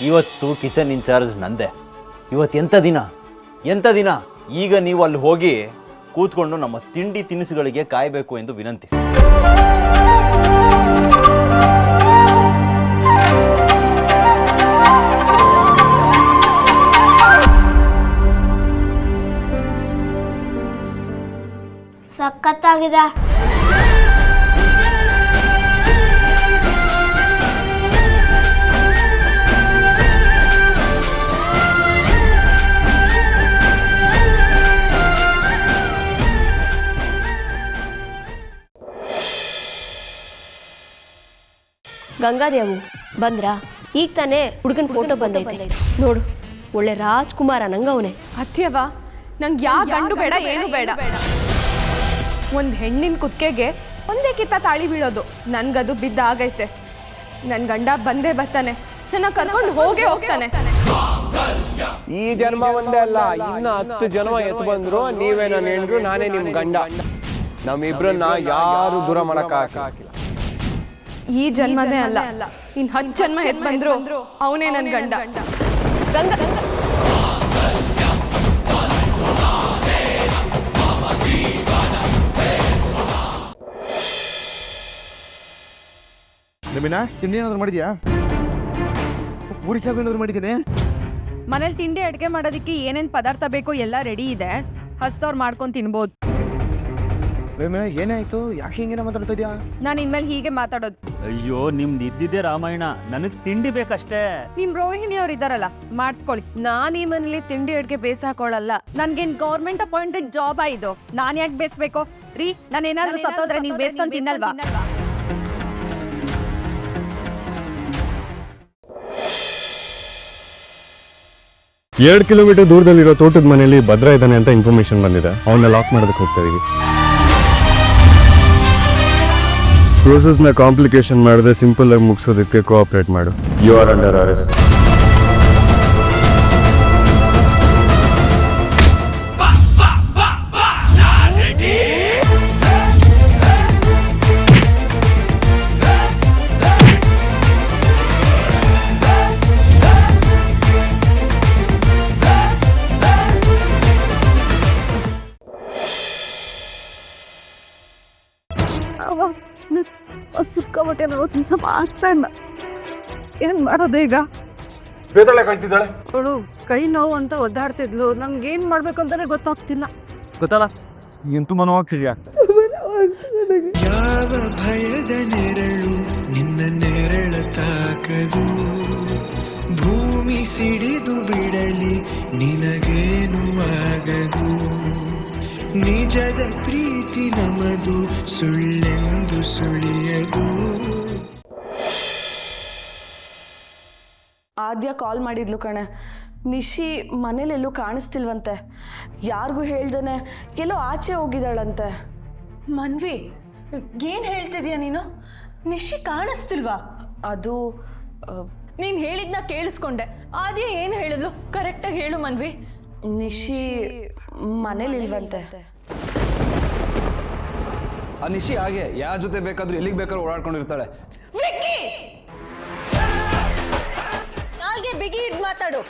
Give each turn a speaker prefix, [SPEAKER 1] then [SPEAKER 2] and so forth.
[SPEAKER 1] ಇವತ್ತು kitchen incharge ನಂದೆ. ಇವತ್ತು ಎಂಥ ದಿನ. ಈಗ ನೀವು ಅಲ್ಲಿ ಹೋಗಿ ಕೂತ್ಕೊಂಡು ನಮ್ಮ ತಿಂಡಿ ತಿನಿಸುಗಳಿಗೆ ಕಾಯಬೇಕು ಎಂದು ವಿನಂತಿ.
[SPEAKER 2] ಸಖತ್ತಾಗಿದೆ.
[SPEAKER 3] ಗಂಗಾದೇವು ಬಂದ್ರಾ? ಈಗ ತಾನೇ ಹುಡುಗನ ಫೋಟೋ ಬಂದೈತೆ ನೋಡು, ಒಳ್ಳೆ ರಾಜ್ಕುಮಾರ ನಂಗವನೇ.
[SPEAKER 4] ಅತ್ಯವ ನಂಗೆ ಯಾವ ಗಂಡು ಬೇಡ, ಏನು ಬೇಡ. ಒಂದು ಹೆಣ್ಣಿನ ಕುತ್ತಿಗೆಗೆ ಒಂದೇ ಕಿತ್ತ ತಾಳಿ ಬೀಳೋದು, ನನ್ಗದು ಬಿದ್ದಾಗೈತೆ. ನನ್ನ ಗಂಡ ಬಂದೇ ಬರ್ತಾನೆ, ನನ್ನ ಕರ್ಕೊಂಡು ಹೋಗ್ತಾನೆ.
[SPEAKER 5] ಈ ಜನ್ಮ ಒಂದೇ ಅಲ್ಲ, ಇನ್ನ 10 ಜನ್ಮ ಎತ್ತು ಬಂದ್ರು ನೀವೇ ನನ್ನ ಹೆಂಡ್ರು, ನಾನೇ ನಿಮ್ ಗಂಡ. ನಮ್ಮಿಬ್ರನ್ನ ಯಾರು ದೂರ ಮಾಡಕ್ ಹಾಕಿಲ್ಲ.
[SPEAKER 4] ಈ ಜನ್ಮನೇ ಅಲ್ಲ, ಇನ್ 10 ಜನ್ಮ ಎತ್ತು ಬಂದ್ರು ಅವನೇ ನನ್ನ ಗಂಡ.
[SPEAKER 3] ಗಂಗಾ
[SPEAKER 6] ನವೀನ, ತಿಂಡಿ ಏನಾದ್ರು ಮಾಡಿದ್ಯಾ? ಪೂರಿ ಸಾಗು ಏನಾದ್ರು ಮಾಡಿದ್ದೀನಿ.
[SPEAKER 4] ಮನೇಲಿ ತಿಂಡಿ ಅಡುಗೆ ಮಾಡೋದಕ್ಕೆ ಏನೇನು ಪದಾರ್ಥ ಬೇಕೋ ಎಲ್ಲ ರೆಡಿ ಇದೆ, ಹಸ್ತವ್ರು ಮಾಡ್ಕೊಂಡು ತಿನ್ಬೋದು.
[SPEAKER 6] ಏನಾಯ್ತು? ಯಾಕೆ ಹಿಂಗೇನ ಮಾತಾಡ್ತಾ ಇದೀಯಾ?
[SPEAKER 4] ನಾನು ಇನ್ಮೇಲೆ ಹೀಗೆ ಮಾತಾಡೋದು.
[SPEAKER 7] ಅಯ್ಯೋ, ನಿಮ್ದು ಇದ್ದಿದ್ದೆ ರಾಮಾಯಣ, ನನಗೆ ತಿಂಡಿ ಬೇಕಷ್ಟೇ.
[SPEAKER 4] ನಿಮ್ ರೋಹಿಣಿ ಅವ್ರು ಇದಾರಲ್ಲ, ಮಾಡಿಸ್ಕೊಳ್ಳಿ.
[SPEAKER 3] ನಾನು ಈ ಮನೇಲಿ ತಿಂಡಿ ಅಡುಗೆ ಬೇಯಿಸಾಕೊಳ್ಳಲ್ಲ.
[SPEAKER 4] ನನ್ಗೇನ್ ಗೌರ್ಮೆಂಟ್ ಅಪಾಯಿಂಟೆಡ್ ಜಾಬ್ ಇದು, ನಾನು ಯಾಕೆ ಬೇಯಿಸ್ಬೇಕು ರೀ? ನಾನು ಏನಾದ್ರು ಸತ್ತೋದ್ರೆ ನೀವು ಬೇಯಿಸ್ಕೊಂಡು ತಿನ್ನಲ್ವಾ?
[SPEAKER 8] ಎರಡು ಕಿಲೋಮೀಟರ್ ದೂರದಲ್ಲಿರೋ ತೋಟದ ಮನೆಯಲ್ಲಿ ಭದ್ರ ಇದ್ದಾನೆ ಅಂತ ಇನ್ಫಾರ್ಮೇಶನ್ ಬಂದಿದೆ. ಅವನ್ನ ಲಾಕ್ ಮಾಡೋದಕ್ಕೆ ಹೋಗ್ತಾ ಇದೀವಿ. ಪ್ರೋಸೆಸ್ನ ಕಾಂಪ್ಲಿಕೇಶನ್ ಮಾಡದೆ ಸಿಂಪಲ್ ಆಗಿ ಮುಗಿಸೋದಕ್ಕೆ ಕೋಆಪರೇಟ್ ಮಾಡು. You are under arrest.
[SPEAKER 9] ಸಿಕ್ಕಾಬಟ್ಟೆ ಸ್ವಲ್ಪ ಆಗ್ತಾ ಇಲ್ಲ. ಏನ್ ಮಾಡೋದು ಈಗ?
[SPEAKER 6] ಬೇತಾಳೆ ಕಳ್ತಿದ್ದಾಳೆ.
[SPEAKER 9] ಅವಳು ಕೈ ನೋವು ಅಂತ ಒದ್ದಾಡ್ತಿದ್ಲು. ನಮ್ಗೆ ಏನ್ ಮಾಡ್ಬೇಕು ಅಂತಾನೆ ಗೊತ್ತಾಗ್ತಿಲ್ಲ.
[SPEAKER 6] ಗೊತ್ತಲ್ಲ, ಎಂತೂ ಮನೋವಾಗ್ತಿದ್ಯಾ?
[SPEAKER 10] ಯಾವ ಭಯದ ನೆರಳು ನಿನ್ನ ನೆರಳ ತಾಕದು, ಭೂಮಿ ಸಿಡಿದು ಬಿಡಲಿ ನಿನಗೇನು ಆಗದು, ನಿಜದ ಪ್ರೀತಿ ನಮದು ಸುಳ್ಳೆಂದು ಸುಳಿಯದು.
[SPEAKER 11] ಆದ್ಯ ಕಾಲ್ ಮಾಡಿದ್ಲು ಕಣೆ. ನಿಶಿ ಮನೇಲೆಲ್ಲೂ ಕಾಣಿಸ್ತಿಲ್ವಂತೆ, ಯಾರಿಗೂ ಹೇಳ್ದೇನೆ ಎಲ್ಲೋ ಆಚೆ ಹೋಗಿದ್ದಾಳಂತೆ.
[SPEAKER 12] ಮನ್ವಿ, ಏನು ಹೇಳ್ತಿದ್ಯಾ ನೀನು? ನಿಶಿ ಕಾಣಿಸ್ತಿಲ್ವಾ?
[SPEAKER 11] ಅದು
[SPEAKER 12] ನೀನು ಹೇಳಿದ್ನ ಕೇಳಿಸ್ಕೊಂಡೆ. ಆದ್ಯ ಏನು ಹೇಳಿದ್ಲು ಕರೆಕ್ಟಾಗಿ ಹೇಳು ಮನ್ವಿ.
[SPEAKER 11] ನಿಶಿ ಮನೇಲಿಲ್ವಂತೆ.
[SPEAKER 5] ಆ ನಿಶಿ ಹಾಗೆ ಯಾರ ಜೊತೆ ಬೇಕಾದ್ರೂ ಎಲ್ಲಿಗೆ ಬೇಕಾದ್ರೂ ಓಡಾಡ್ಕೊಂಡಿರ್ತಾಳೆ.
[SPEAKER 12] ವಿಕ್ಕಿ, ನಾಲ್ಗೆ ಬಿಗಿ ಹಿಡ್ದು ಮಾತಾಡು.